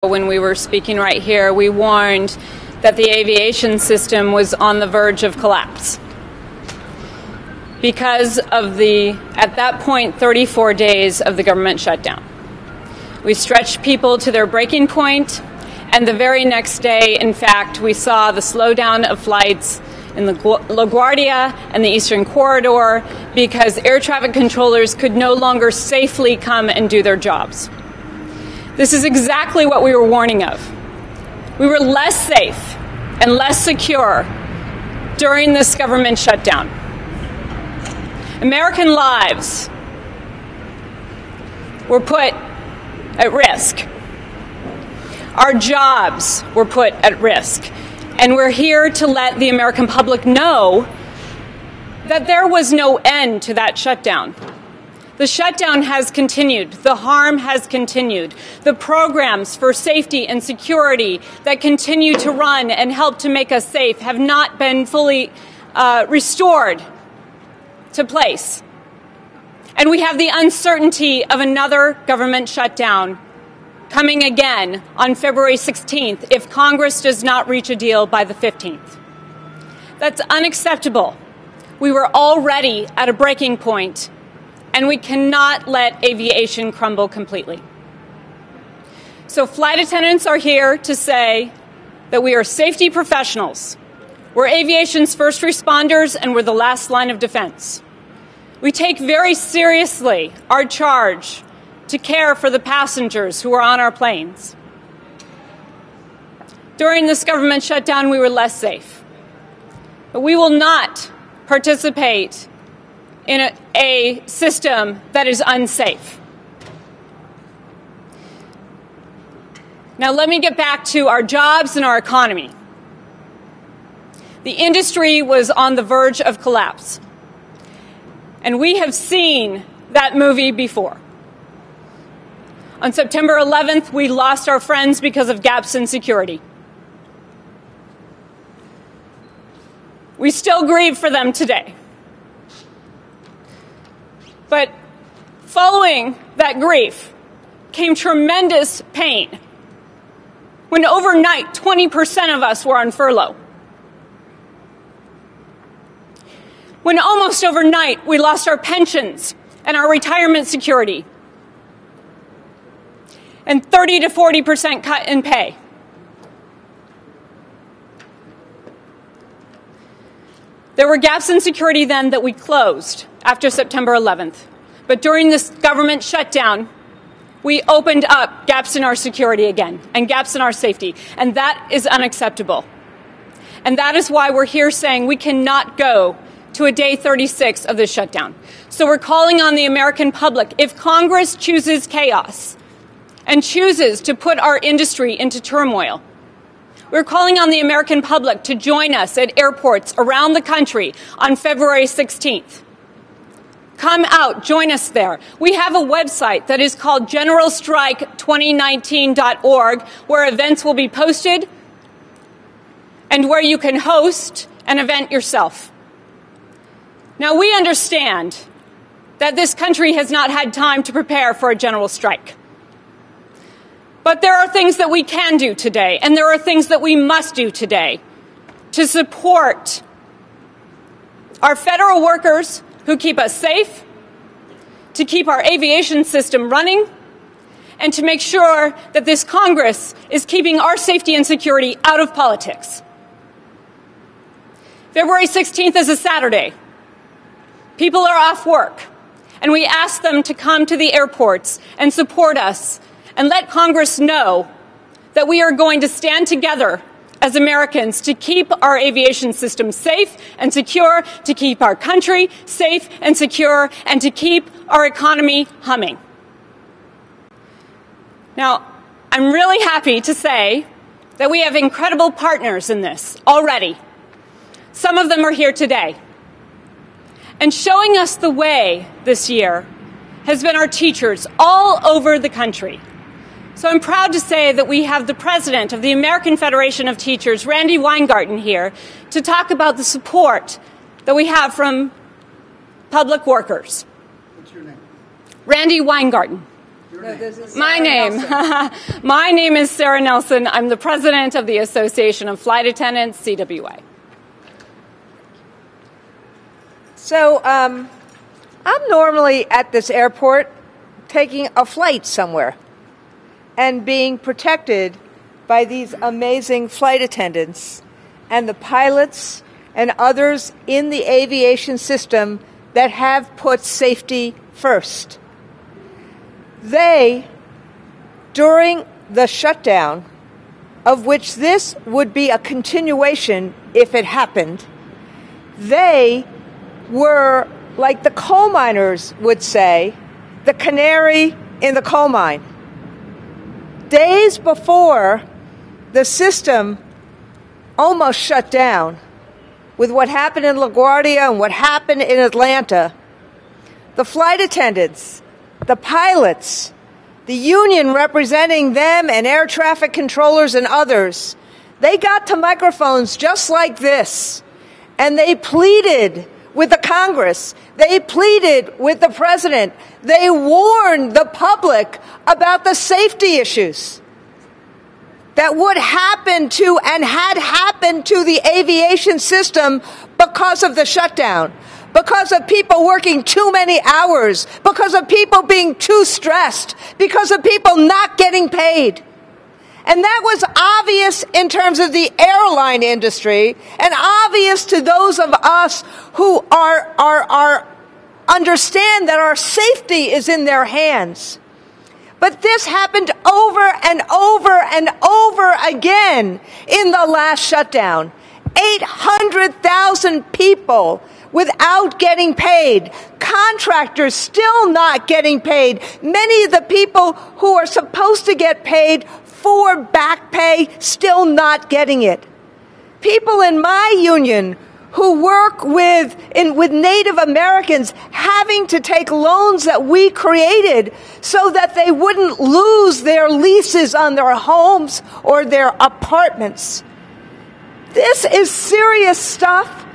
When we were speaking right here, we warned that the aviation system was on the verge of collapse because of the, at that point, 34 days of the government shutdown. We stretched people to their breaking point, and the very next day, in fact, we saw the slowdown of flights in the LaGuardia and the Eastern Corridor because air traffic controllers could no longer safely come and do their jobs. This is exactly what we were warning of. We were less safe and less secure during this government shutdown. American lives were put at risk. Our jobs were put at risk. And we're here to let the American public know that there was no end to that shutdown. The shutdown has continued. The harm has continued. The programs for safety and security that continue to run and help to make us safe have not been fully restored to place. And we have the uncertainty of another government shutdown coming again on February 16th if Congress does not reach a deal by the 15th. That's unacceptable. We were already at a breaking point, and we cannot let aviation crumble completely. So flight attendants are here to say that we are safety professionals. We're aviation's first responders, and we're the last line of defense. We take very seriously our charge to care for the passengers who are on our planes. During this government shutdown, we were less safe. But we will not participate in a system that is unsafe. Now let me get back to our jobs and our economy. The industry was on the verge of collapse. And we have seen that movie before. On September 11th, we lost our friends because of gaps in security. We still grieve for them today. But following that grief came tremendous pain when overnight 20% of us were on furlough. When almost overnight we lost our pensions and our retirement security, and 30 to 40% cut in pay. There were gaps in security then that we closed after September 11th. But during this government shutdown, we opened up gaps in our security again and gaps in our safety. And that is unacceptable. And that is why we're here saying we cannot go to a day 36 of this shutdown. So we're calling on the American public. If Congress chooses chaos and chooses to put our industry into turmoil, we're calling on the American public to join us at airports around the country on February 16th. Come out, join us there. We have a website that is called generalstrike2019.org where events will be posted and where you can host an event yourself. Now, we understand that this country has not had time to prepare for a general strike. But there are things that we can do today, and there are things that we must do today to support our federal workers who keep us safe, to keep our aviation system running, and to make sure that this Congress is keeping our safety and security out of politics. February 16th is a Saturday. People are off work, and we ask them to come to the airports and support us and let Congress know that we are going to stand together as Americans to keep our aviation system safe and secure, to keep our country safe and secure, and to keep our economy humming. Now, I'm really happy to say that we have incredible partners in this already. Some of them are here today. And showing us the way this year has been our teachers all over the country. So I'm proud to say that we have the president of the American Federation of Teachers, Randy Weingarten, here to talk about the support that we have from public workers. What's your name? Randy Weingarten. No, this is My name. My name is Sarah Nelson. I'm the president of the Association of Flight Attendants, CWA. So I'm normally at this airport taking a flight somewhere and being protected by these amazing flight attendants and the pilots and others in the aviation system that have put safety first. They, during the shutdown, of which this would be a continuation if it happened, they were, like the coal miners would say, the canary in the coal mine. Days before the system almost shut down, with what happened in LaGuardia and what happened in Atlanta, the flight attendants, the pilots, the union representing them and air traffic controllers and others, they got to microphones just like this, and they pleaded with the Congress. They pleaded with the president. They warned the public about the safety issues that would happen to and had happened to the aviation system because of the shutdown, because of people working too many hours, because of people being too stressed, because of people not getting paid. And that was obvious in terms of the airline industry and obvious to those of us who are understand that our safety is in their hands. But this happened over and over and over again in the last shutdown. 800,000 people without getting paid. Contractors still not getting paid. Many of the people who are supposed to get paid for back pay still not getting it. People in my union who work with Native Americans having to take loans that we created so that they wouldn't lose their leases on their homes or their apartments. This is serious stuff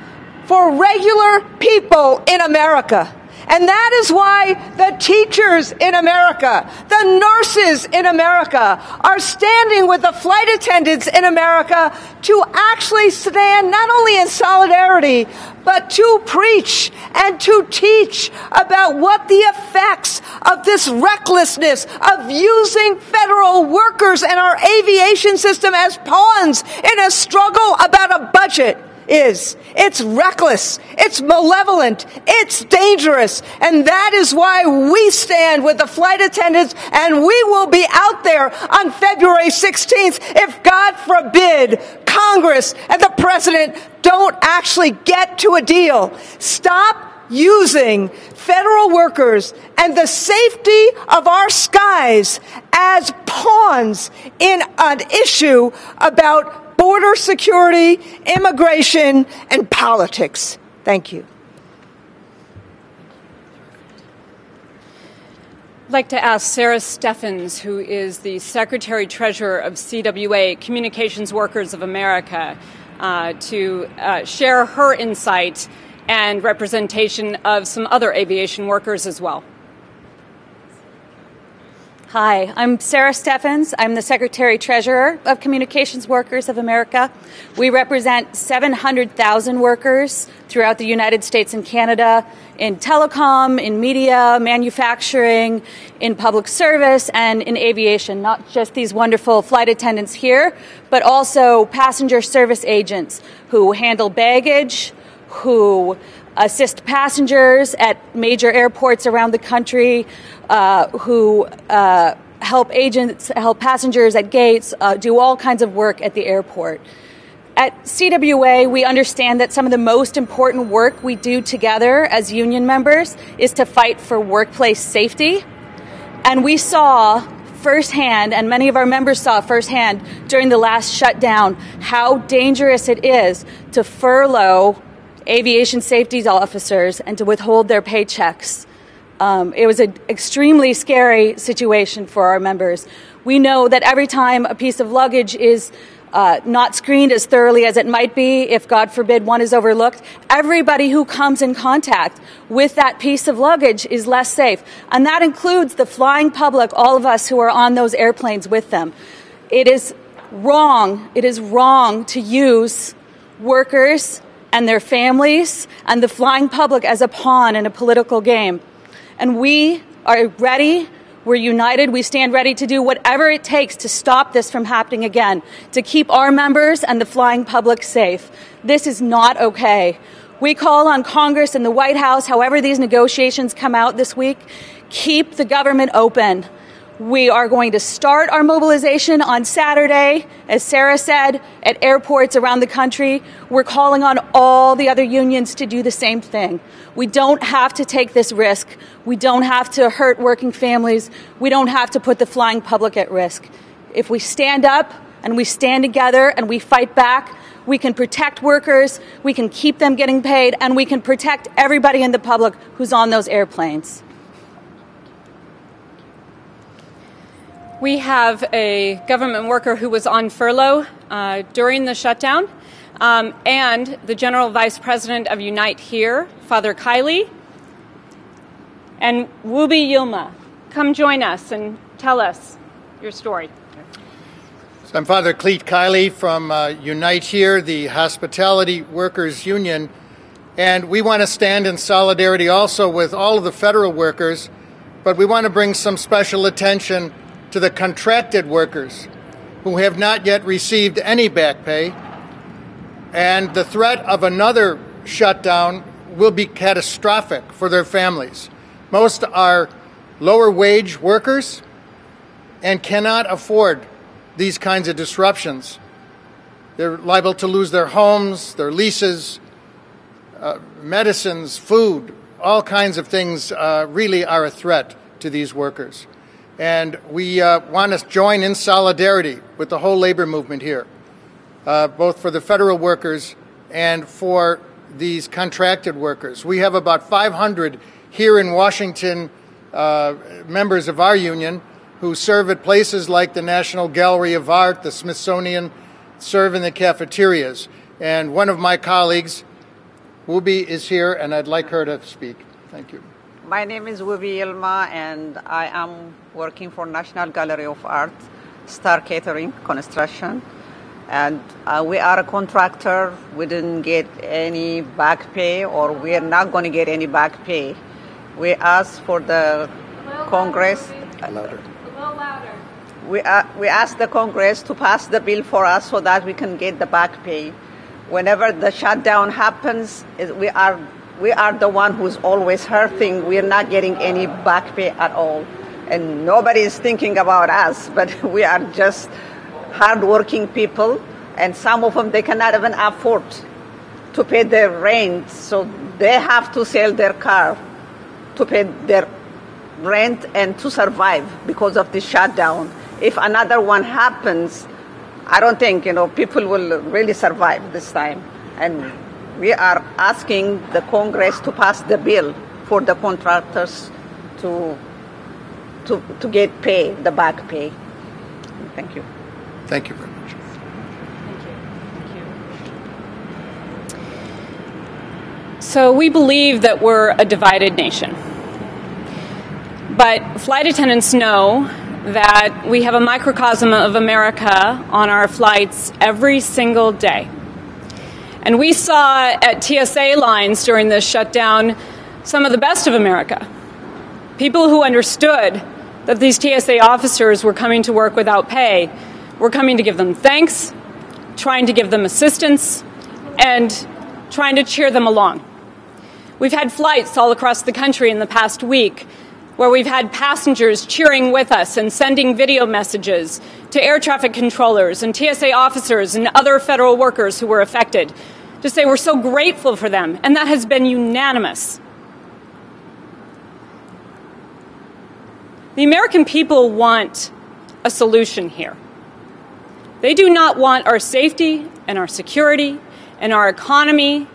for regular people in America. And that is why the teachers in America, the nurses in America are standing with the flight attendants in America to actually stand not only in solidarity, but to preach and to teach about what the effects of this recklessness of using federal workers and our aviation system as pawns in a struggle about a budget is. It's reckless, it's malevolent, it's dangerous, and that is why we stand with the flight attendants, and we will be out there on February 16th if, God forbid, Congress and the president don't actually get to a deal. Stop using federal workers and the safety of our skies as pawns in an issue about border security, immigration, and politics. Thank you. I'd like to ask Sarah Steffens, who is the Secretary-Treasurer of CWA, Communications Workers of America, to share her insight and representation of some other aviation workers as well. Hi, I'm Sarah Steffens. I'm the Secretary-Treasurer of Communications Workers of America. We represent 700,000 workers throughout the United States and Canada in telecom, in media, manufacturing, in public service, and in aviation. Not just these wonderful flight attendants here, but also passenger service agents who handle baggage, who assist passengers at major airports around the country, who help passengers at gates, do all kinds of work at the airport. At CWA, we understand that some of the most important work we do together as union members is to fight for workplace safety. And we saw firsthand, and many of our members saw firsthand during the last shutdown, how dangerous it is to furlough aviation safety officers and to withhold their paychecks. It was an extremely scary situation for our members. We know that every time a piece of luggage is not screened as thoroughly as it might be if, God forbid, one is overlooked. Everybody who comes in contact with that piece of luggage is less safe. And that includes the flying public, all of us who are on those airplanes with them. It is wrong to use workers and their families and the flying public as a pawn in a political game. And we are ready. We're united. We stand ready to do whatever it takes to stop this from happening again, to keep our members and the flying public safe. This is not okay. We call on Congress and the White House, however these negotiations come out this week, keep the government open. We are going to start our mobilization on Saturday, as Sarah said, at airports around the country. We're calling on all the other unions to do the same thing. We don't have to take this risk. We don't have to hurt working families. We don't have to put the flying public at risk. If we stand up and we stand together and we fight back, we can protect workers, we can keep them getting paid, and we can protect everybody in the public who's on those airplanes. We have a government worker who was on furlough during the shutdown, and the General Vice President of Unite Here, Father Kiley, and Wubi Yilma. Come join us and tell us your story. So I'm Father Cleet Kiley from Unite Here, the Hospitality Workers Union, and we want to stand in solidarity also with all of the federal workers, but we want to bring some special attention to the contracted workers who have not yet received any back pay, and the threat of another shutdown will be catastrophic for their families. Most are lower wage workers and cannot afford these kinds of disruptions. They're liable to lose their homes, their leases, medicines, food, all kinds of things really are a threat to these workers. And we want to join in solidarity with the whole labor movement here, both for the federal workers and for these contracted workers. We have about 500 here in Washington members of our union who serve at places like the National Gallery of Art, the Smithsonian, serve in the cafeterias. And one of my colleagues, Wubi, is here, and I'd like her to speak. Thank you. My name is Wubi Yilma, and I am working for National Gallery of Art, Star Catering Construction. And we are a contractor. We didn't get any back pay, or we are not going to get any back pay. We asked for the Congress. Louder. We asked the Congress to pass the bill for us so that we can get the back pay. Whenever the shutdown happens, we are the one who's always hurting. We are not getting any back pay at all. And nobody is thinking about us, but we are just hardworking people, and some of them, they cannot even afford to pay their rent, so they have to sell their car to pay their rent and to survive because of the shutdown. If another one happens, I don't think, people will really survive this time. And we are asking the Congress to pass the bill for the contractors to get paid, the back pay. Thank you. Thank you very much. Thank you. So we believe that we're a divided nation. But flight attendants know that we have a microcosm of America on our flights every single day. And we saw at TSA lines during this shutdown some of the best of America. People who understood that these TSA officers were coming to work without pay. We're coming to give them thanks, trying to give them assistance, and trying to cheer them along. We've had flights all across the country in the past week where we've had passengers cheering with us and sending video messages to air traffic controllers and TSA officers and other federal workers who were affected to say we're so grateful for them, and that has been unanimous. The American people want a solution here. They do not want our safety and our security and our economy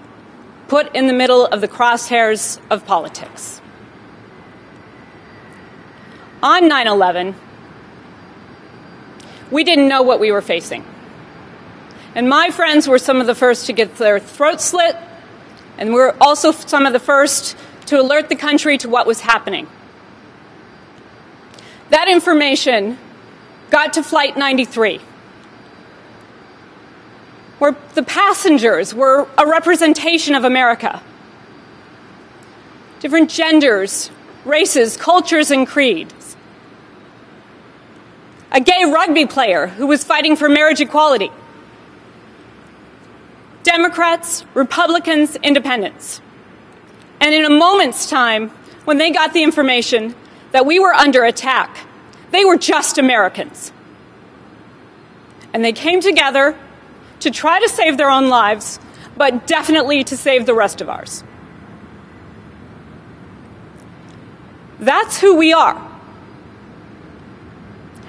put in the middle of the crosshairs of politics. On 9/11, we didn't know what we were facing. And my friends were some of the first to get their throats slit, and we're also some of the first to alert the country to what was happening. That information got to Flight 93, where the passengers were a representation of America. Different genders, races, cultures, and creeds. A gay rugby player who was fighting for marriage equality. Democrats, Republicans, Independents. And in a moment's time, when they got the information that we were under attack, they were just Americans. And they came together to try to save their own lives, but definitely to save the rest of ours. That's who we are.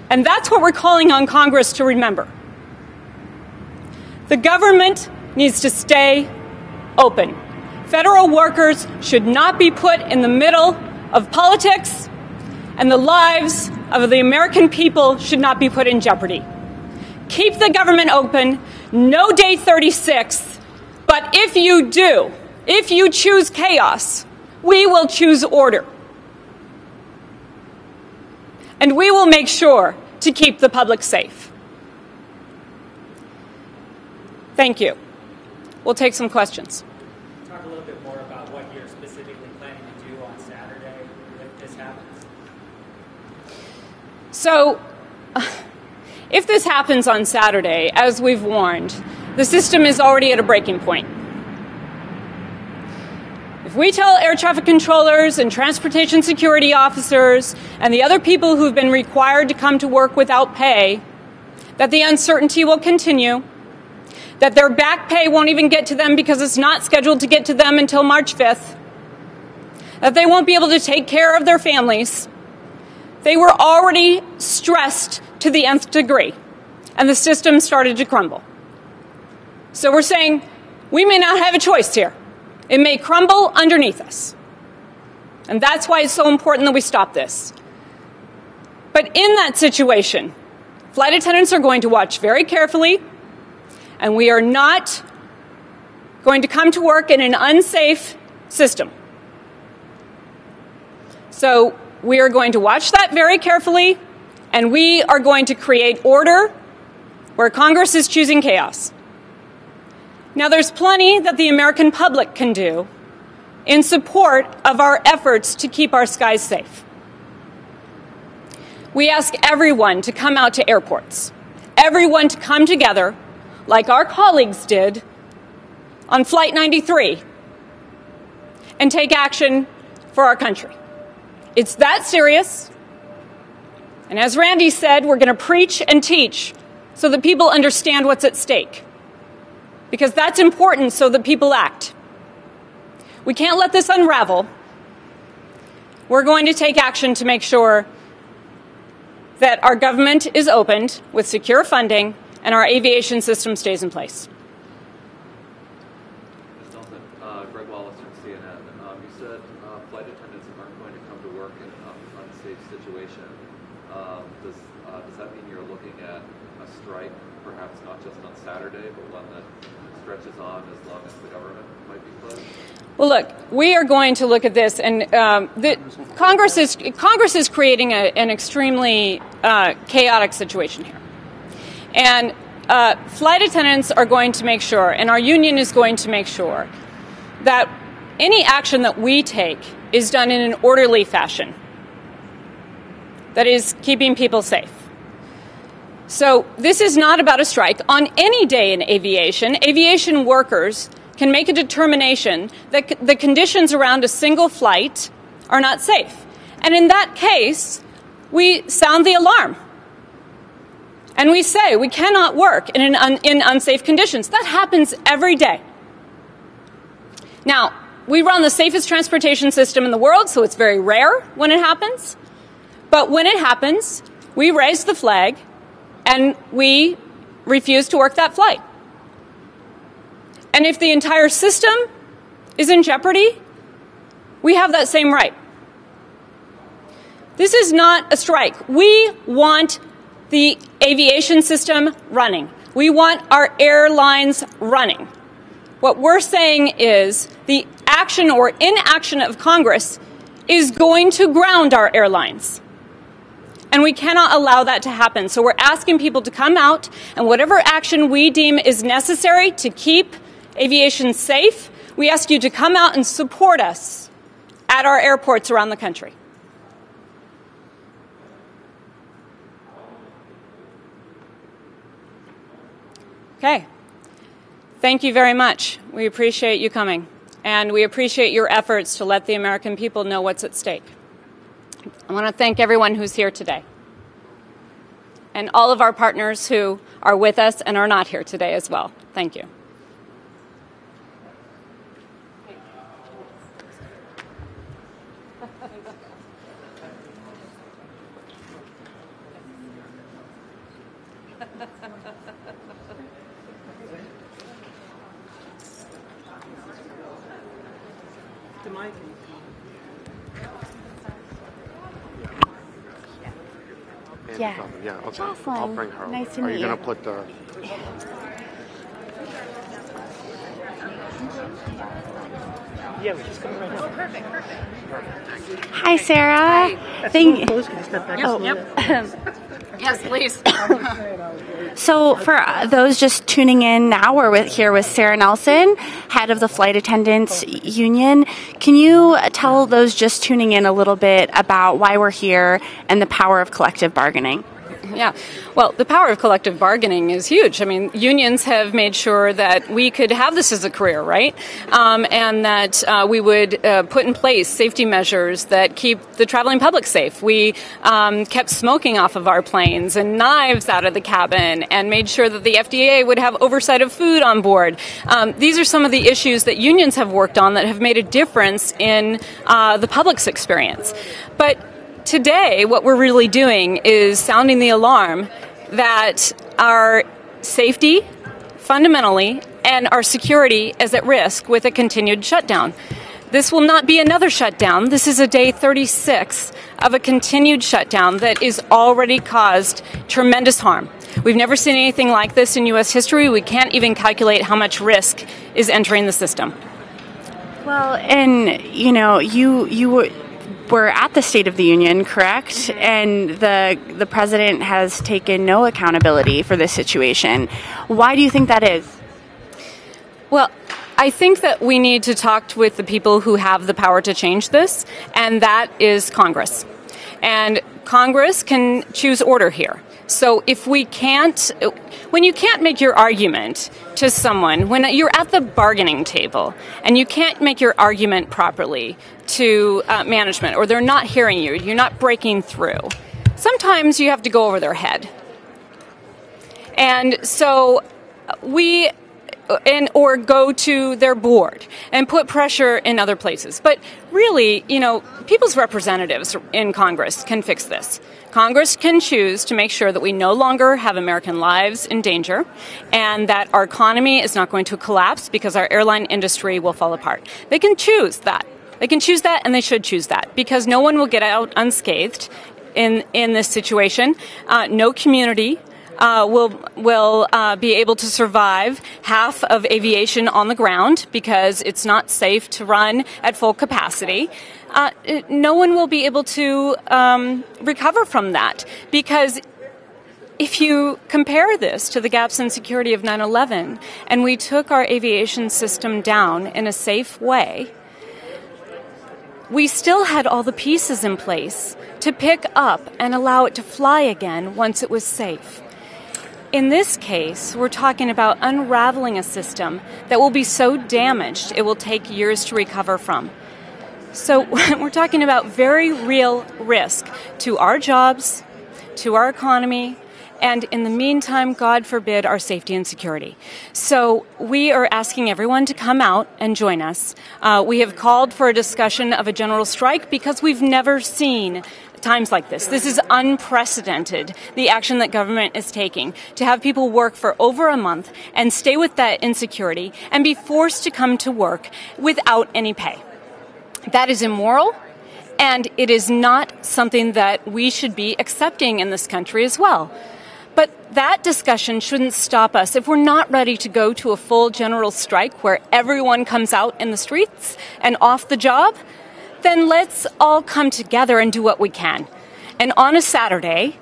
And that's what we're calling on Congress to remember. The government needs to stay open. Federal workers should not be put in the middle of politics, and the lives of the American people should not be put in jeopardy. Keep the government open, no day 36, but if you do, if you choose chaos, we will choose order. And we will make sure to keep the public safe. Thank you. We'll take some questions. Talk a little bit more about what you're specifically planning to do on Saturday if this happens. So, if this happens on Saturday, as we've warned, the system is already at a breaking point. If we tell air traffic controllers and transportation security officers and the other people who've been required to come to work without pay that the uncertainty will continue, that their back pay won't even get to them because it's not scheduled to get to them until March 5th, that they won't be able to take care of their families, they were already stressed to the nth degree, and the system started to crumble. So we're saying we may not have a choice here. It may crumble underneath us. And that's why it's so important that we stop this. But in that situation, flight attendants are going to watch very carefully, and we are not going to come to work in an unsafe system. So we are going to watch that very carefully, and we are going to create order where Congress is choosing chaos. Now, there's plenty that the American public can do in support of our efforts to keep our skies safe. We ask everyone to come out to airports, everyone to come together, like our colleagues did on Flight 93, and take action for our country. It's that serious. And as Randy said, we're going to preach and teach so that people understand what's at stake. Because that's important so that people act. We can't let this unravel. We're going to take action to make sure that our government is opened with secure funding and our aviation system stays in place. Ms. Nelson, Greg Wallace from CNN. You said flight attendants aren't going to come to work in an unsafe situation. Does that mean you're looking at a strike, perhaps not just on Saturday, but one that stretches on as long as the government might be closed? Well, look, we are going to look at this, and Congress is creating an extremely chaotic situation here. And flight attendants are going to make sure, and our union is going to make sure, that any action that we take is done in an orderly fashion that is keeping people safe. So this is not about a strike. On any day in aviation, aviation workers can make a determination that the conditions around a single flight are not safe. And in that case, we sound the alarm. And we say we cannot work in unsafe conditions. That happens every day. Now, we run the safest transportation system in the world, so it's very rare when it happens. But when it happens, we raise the flag and we refuse to work that flight. And if the entire system is in jeopardy, we have that same right. This is not a strike. We want the aviation system running. We want our airlines running. What we're saying is the action or inaction of Congress is going to ground our airlines. And we cannot allow that to happen. So we're asking people to come out, and whatever action we deem is necessary to keep aviation safe, we ask you to come out and support us at our airports around the country. Okay. Thank you very much. We appreciate you coming, and we appreciate your efforts to let the American people know what's at stake. I want to thank everyone who's here today, and all of our partners who are with us and are not here today as well. Thank you. Yeah. Yeah, okay. Jocelyn, I'll bring her over. nice to meet you. Are you going to put the... Yeah, we're just coming right now. Perfect. Hi, Sarah. Thank you. Yes, please. So for those just tuning in now, we're here with Sarah Nelson, head of the Flight Attendants Union. Can you tell those just tuning in a little bit about why we're here and the power of collective bargaining? Yeah. Well, the power of collective bargaining is huge. I mean, unions have made sure that we could have this as a career, right? And that we would put in place safety measures that keep the traveling public safe. We kept smoking off of our planes and knives out of the cabin and made sure that the FDA would have oversight of food on board. These are some of the issues that unions have worked on that have made a difference in the public's experience. But today, what we're really doing is sounding the alarm that our safety, fundamentally, and our security is at risk with a continued shutdown. This will not be another shutdown. This is a day 36 of a continued shutdown that is already caused tremendous harm. We've never seen anything like this in U.S. history. We can't even calculate how much risk is entering the system. Well, and, you know, you were at the State of the Union, correct? And the president has taken no accountability for this situation. Why do you think that is? Well, I think that we need to talk with the people who have the power to change this, and that is Congress. And Congress can choose order here. So if we can't, when you can't make your argument to someone, when you're at the bargaining table and you can't make your argument properly to management, or they're not hearing you, you're not breaking through, sometimes you have to go over their head. And so or go to their board and put pressure in other places. But really, you know, people's representatives in Congress can fix this. Congress can choose to make sure that we no longer have American lives in danger and that our economy is not going to collapse because our airline industry will fall apart. They can choose that. They can choose that, and they should choose that, because no one will get out unscathed in this situation. No community will be able to survive half of aviation on the ground because it's not safe to run at full capacity. No one will be able to recover from that, because if you compare this to the gaps in security of 9/11, and we took our aviation system down in a safe way, we still had all the pieces in place to pick up and allow it to fly again once it was safe. In this case, we're talking about unraveling a system that will be so damaged it will take years to recover from. So we're talking about very real risk to our jobs, to our economy, and in the meantime, God forbid, our safety and security. So we are asking everyone to come out and join us. We have called for a discussion of a general strike because we've never seen times like this. This is unprecedented, the action that government is taking, to have people work for over a month and stay with that insecurity and be forced to come to work without any pay. That is immoral, and it is not something that we should be accepting in this country as well. But that discussion shouldn't stop us. If we're not ready to go to a full general strike where everyone comes out in the streets and off the job, then let's all come together and do what we can. And on a Saturday,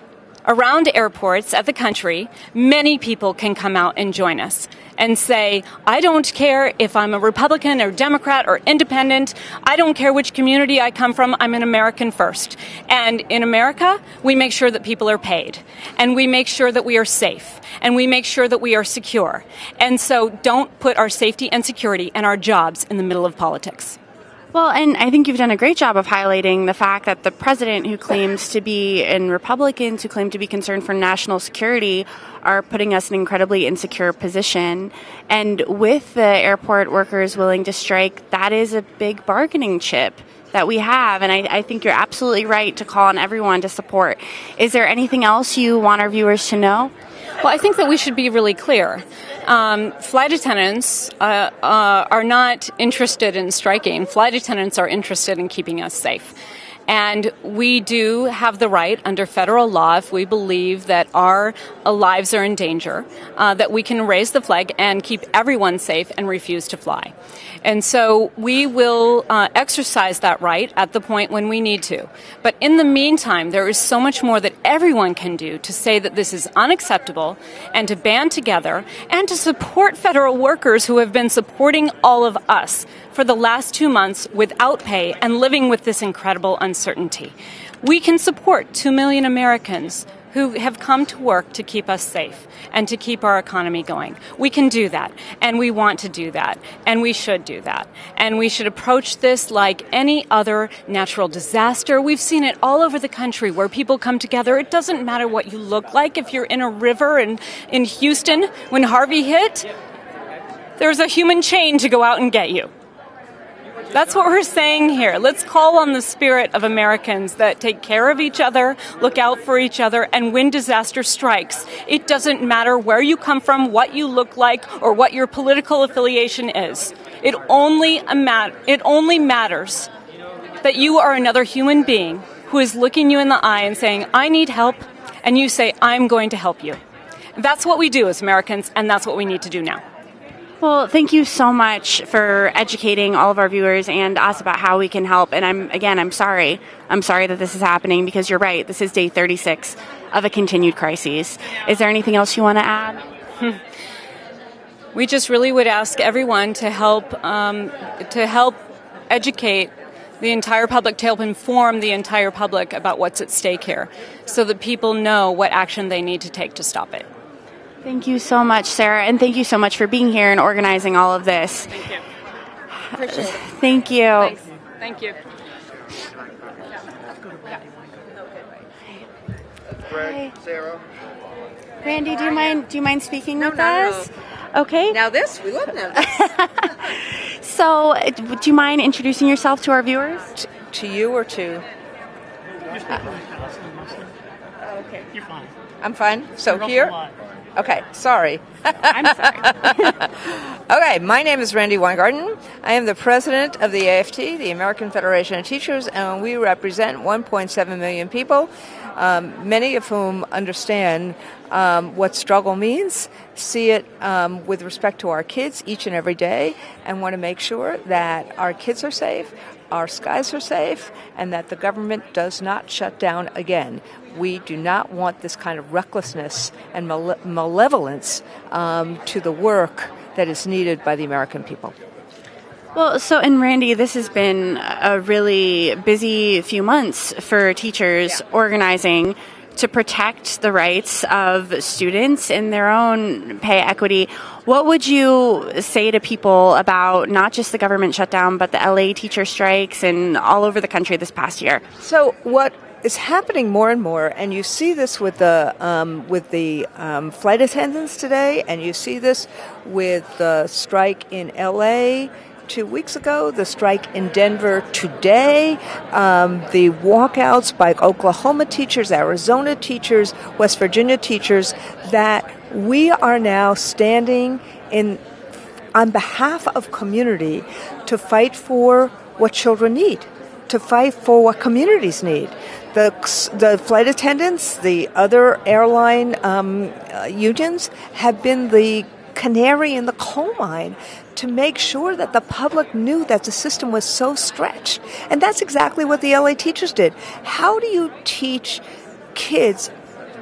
around airports at the country, many people can come out and join us and say, I don't care if I'm a Republican or Democrat or independent. I don't care which community I come from. I'm an American first. And in America, we make sure that people are paid. And we make sure that we are safe. And we make sure that we are secure. And so don't put our safety and security and our jobs in the middle of politics. Well, and I think you've done a great job of highlighting the fact that the president who claims to be, and Republicans who claim to be concerned for national security are putting us in an incredibly insecure position. And with the airport workers willing to strike, that is a big bargaining chip that we have. And I think you're absolutely right to call on everyone to support. Is there anything else you want our viewers to know? Well, I think that we should be really clear. Flight attendants are not interested in striking. Flight attendants are interested in keeping us safe. And we do have the right under federal law, if we believe that our lives are in danger, that we can raise the flag and keep everyone safe and refuse to fly. And so we will exercise that right at the point when we need to. But in the meantime, there is so much more that everyone can do to say that this is unacceptable and to band together and to support federal workers who have been supporting all of us for the last 2 months without pay and living with this incredible uncertainty. We can support 2 million Americans who have come to work to keep us safe and to keep our economy going. We can do that, and we want to do that, and we should do that. And we should approach this like any other natural disaster. We've seen it all over the country where people come together. It doesn't matter what you look like. If you're in a river in Houston when Harvey hit, there's a human chain to go out and get you. That's what we're saying here. Let's call on the spirit of Americans that take care of each other, look out for each other, and when disaster strikes, it doesn't matter where you come from, what you look like, or what your political affiliation is. It only matters that you are another human being who is looking you in the eye and saying, I need help, and you say, I'm going to help you. That's what we do as Americans, and that's what we need to do now. Well, thank you so much for educating all of our viewers and us about how we can help. And I'm sorry. I'm sorry that this is happening because you're right. This is day 36 of a continued crisis. Is there anything else you want to add? We just really would ask everyone to help educate the entire public, to help inform the entire public about what's at stake here so that people know what action they need to take to stop it. Thank you so much, Sarah, and thank you so much for being here and organizing all of this. Thank you. Appreciate it. Thank you. Thanks. Thank you. Greg, Sarah. Randy, do you mind speaking with not us? Okay. Now this, we love now this. So, do you mind introducing yourself to our viewers? To you or to? Okay. You're fine. I'm fine. So here? Okay, sorry. I'm sorry. Okay, my name is Randy Weingarten. I am the president of the AFT, the American Federation of Teachers, and we represent 1.7 million people, many of whom understand what struggle means, see it with respect to our kids each and every day, and want to make sure that our kids are safe, our skies are safe, and that the government does not shut down again. We do not want this kind of recklessness and malevolence to the work that is needed by the American people. Well, so, and Randy, this has been a really busy few months for teachers organizing to protect the rights of students in their own pay equity. What would you say to people about not just the government shutdown, but the LA teacher strikes and all over the country this past year? So what is happening more and more, and you see this with the flight attendants today, and you see this with the strike in LA 2 weeks ago, the strike in Denver today, the walkouts by Oklahoma teachers, Arizona teachers, West Virginia teachers, that we are now standing on behalf of community to fight for what children need. to fight for what communities need. The flight attendants, the other airline unions have been the canary in the coal mine to make sure that the public knew that the system was so stretched. And that's exactly what the LA teachers did. How do you teach kids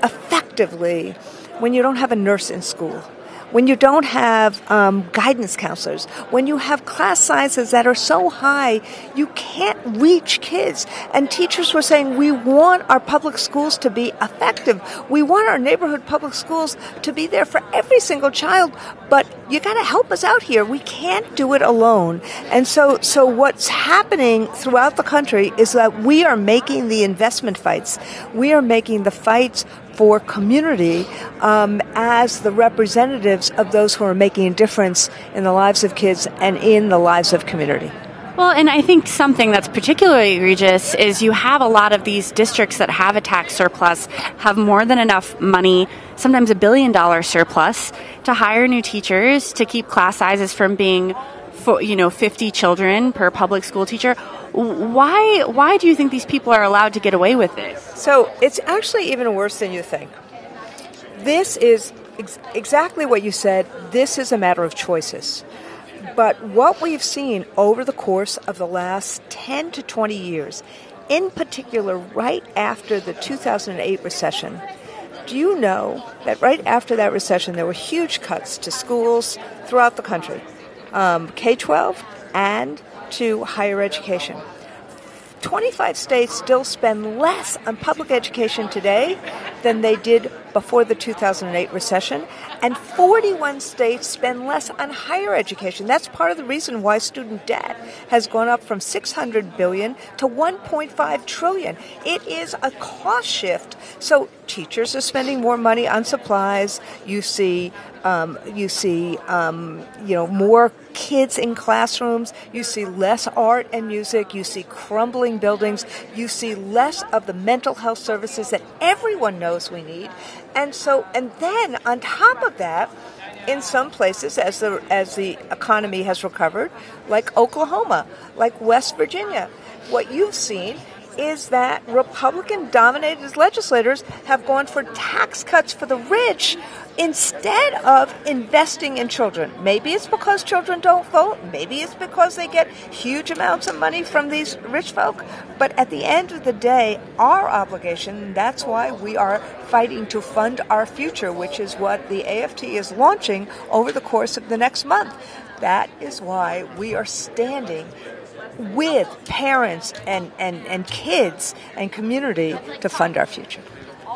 effectively when you don't have a nurse in school? When you don't have guidance counselors, when you have class sizes that are so high, you can't reach kids. And teachers were saying, we want our public schools to be effective. We want our neighborhood public schools to be there for every single child, but you got to help us out here. We can't do it alone. And so what's happening throughout the country is that we are making the investment fights. We are making the fights for community as the representatives of those who are making a difference in the lives of kids and in the lives of community. Well, and I think something that's particularly egregious is you have a lot of these districts that have a tax surplus, have more than enough money, sometimes $1 billion surplus, to hire new teachers, to keep class sizes from being 50 children per public school teacher. Why do you think these people are allowed to get away with this? So it's actually even worse than you think. This is exactly what you said. This is a matter of choices. But what we've seen over the course of the last 10 to 20 years, in particular right after the 2008 recession, do you know that right after that recession there were huge cuts to schools throughout the country, K-12 and to higher education? 25 states still spend less on public education today than they did before the 2008 recession, and 41 states spend less on higher education. That's part of the reason why student debt has gone up from $600 billion to $1.5 trillion. It is a cost shift. So teachers are spending more money on supplies. You see more kids in classrooms. You see less art and music. You see crumbling buildings. You see less of the mental health services that everyone knows we need. And then on top of that, in some places, as the economy has recovered, like Oklahoma, like West Virginia, what you've seen is that Republican-dominated legislators have gone for tax cuts for the rich instead of investing in children. Maybe it's because children don't vote. Maybe it's because they get huge amounts of money from these rich folk. But at the end of the day, our obligation, that's why we are fighting to fund our future, which is what the AFT is launching over the course of the next month. That is why we are standing with parents and kids and community to fund our future.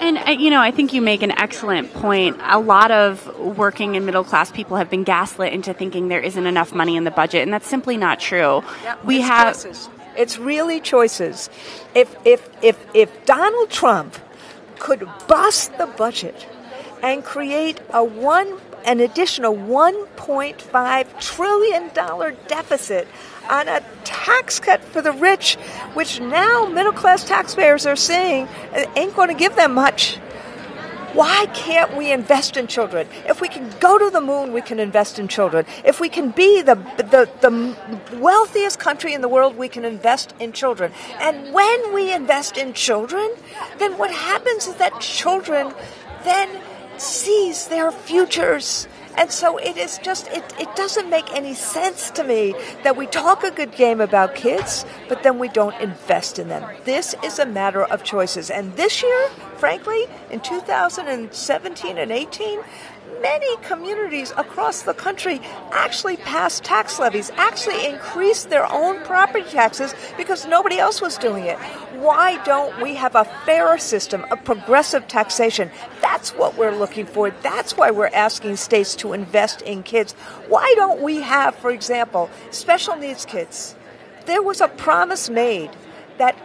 And, I think you make an excellent point. A lot of working and middle-class people have been gaslit into thinking there isn't enough money in the budget, and that's simply not true. Yeah, choices. It's really choices. If Donald Trump could bust the budget and create an additional $1.5 trillion deficit on a tax cut for the rich, which now middle-class taxpayers are saying ain't going to give them much. Why can't we invest in children? If we can go to the moon, we can invest in children. If we can be the wealthiest country in the world, we can invest in children. And when we invest in children, then what happens is that children then seize their futures. And so it is just, it doesn't make any sense to me that we talk a good game about kids, but then we don't invest in them. This is a matter of choices. And this year, frankly, in 2017 and 18, many communities across the country actually passed tax levies, actually increased their own property taxes because nobody else was doing it. Why don't we have a fairer system of progressive taxation? That's what we're looking for. That's why we're asking states to invest in kids. Why don't we have, for example, special needs kids? There was a promise made that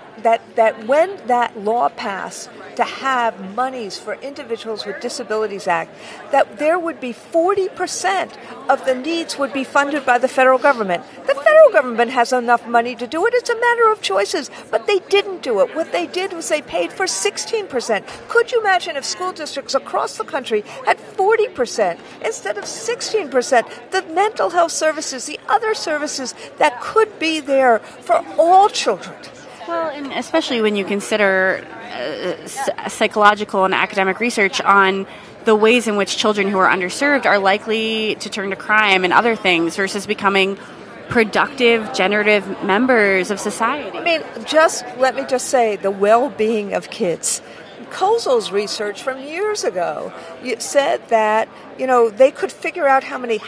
when that law passed to have monies for Individuals with Disabilities Act, that there would be 40% of the needs would be funded by the federal government. The federal government has enough money to do it. It's a matter of choices. But they didn't do it. What they did was they paid for 16%. Could you imagine if school districts across the country had 40% instead of 16%? The mental health services, the other services that could be there for all children. Well, and especially when you consider psychological and academic research on the ways in which children who are underserved are likely to turn to crime and other things versus becoming productive, generative members of society. I mean, let me just say the well-being of kids. Kozel's research from years ago said that, they could figure out how many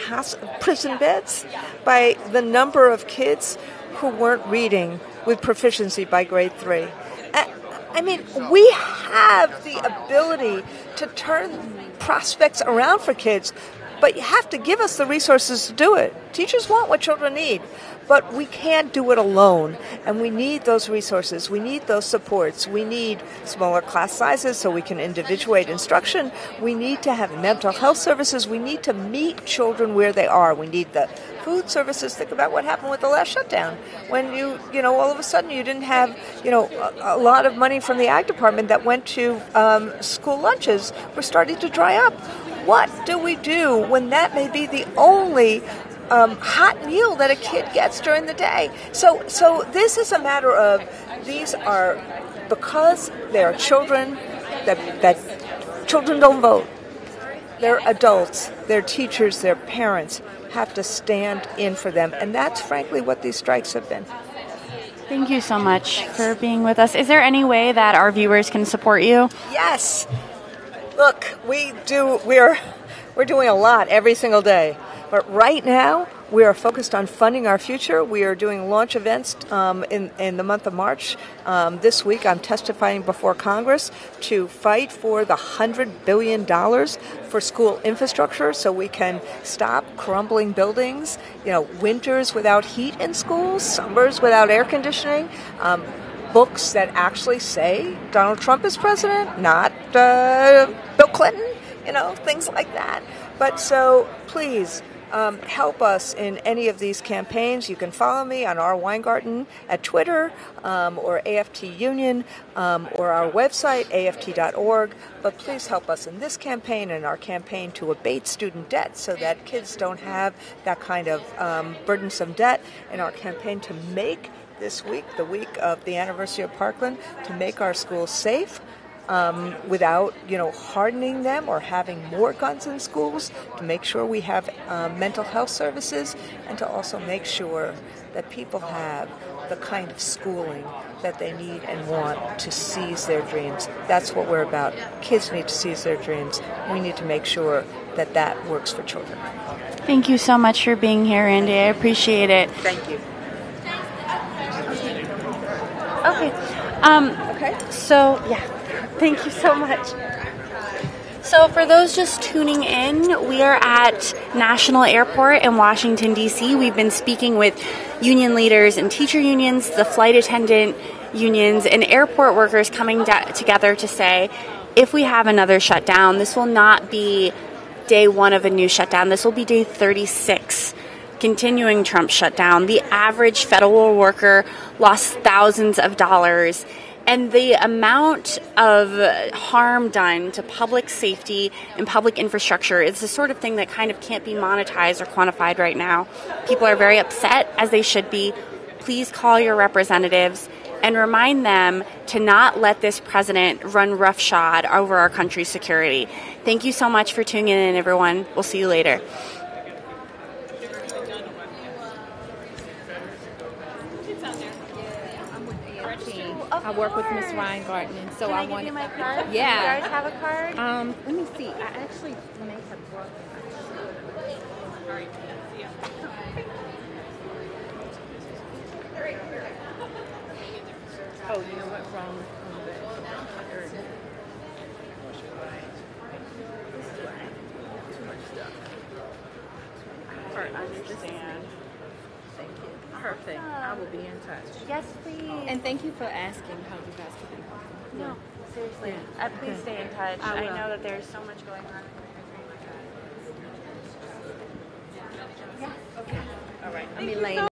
prison beds by the number of kids who weren't reading with proficiency by grade 3. I mean, we have the ability to turn prospects around for kids, but you have to give us the resources to do it. Teachers want what children need, but we can't do it alone, and we need those resources. We need those supports. We need smaller class sizes so we can individuate instruction. We need to have mental health services. We need to meet children where they are. We need the food services. Think about what happened with the last shutdown when all of a sudden you didn't have, a lot of money from the Ag Department that went to school lunches were starting to dry up. What do we do when that may be the only hot meal that a kid gets during the day? So this is a matter of, these are, because they are children, that children don't vote. They're adults, they're teachers, they're parents, have to stand in for them. And that's frankly what these strikes have been. Thank you so much for being with us. Is there any way that our viewers can support you? Yes. Look, we're doing a lot every single day. But right now, we are focused on funding our future. We are doing launch events in the month of March. This week, I'm testifying before Congress to fight for the $100 billion for school infrastructure so we can stop crumbling buildings, winters without heat in schools, summers without air conditioning, books that actually say Donald Trump is president, not Bill Clinton, things like that. But so please, help us in any of these campaigns. You can follow me on R. Weingarten at Twitter or AFT Union or our website, aft.org. But please help us in this campaign and our campaign to abate student debt so that kids don't have that kind of burdensome debt, and our campaign to make this week, the week of the anniversary of Parkland, to make our schools safe. Without, hardening them or having more guns in schools, to make sure we have mental health services, and to also make sure that people have the kind of schooling that they need and want to seize their dreams. That's what we're about. Kids need to seize their dreams. We need to make sure that that works for children. Thank you so much for being here, Andy. I appreciate it. Thank you. Okay. So, yeah. Thank you so much. So for those just tuning in, we are at National Airport in Washington, D.C. We've been speaking with union leaders and teacher unions, the flight attendant unions, and airport workers coming together to say, if we have another shutdown, this will not be day 1 of a new shutdown. This will be day 36. Continuing Trump shutdown. The average federal worker lost thousands of dollars. And the amount of harm done to public safety and public infrastructure is the sort of thing that kind of can't be monetized or quantified right now. People are very upset, as they should be. Please call your representatives and remind them to not let this president run roughshod over our country's security. Thank you so much for tuning in, everyone. We'll see you later. I work with Miss Weingarten, and so I want. Give you my card? Yeah. You guys have a card? Let me see. I actually make her work. All right. Yeah. Oh, you know what? Wrong. Too much stuff. I understand. Thank you. Perfect. I will be in touch. Yes, please. And thank you for asking how you guys could be helpful. No, seriously. Yeah. Please stay in touch. I know that there's so much going on. Yeah. Okay. All right. I'm Elaine.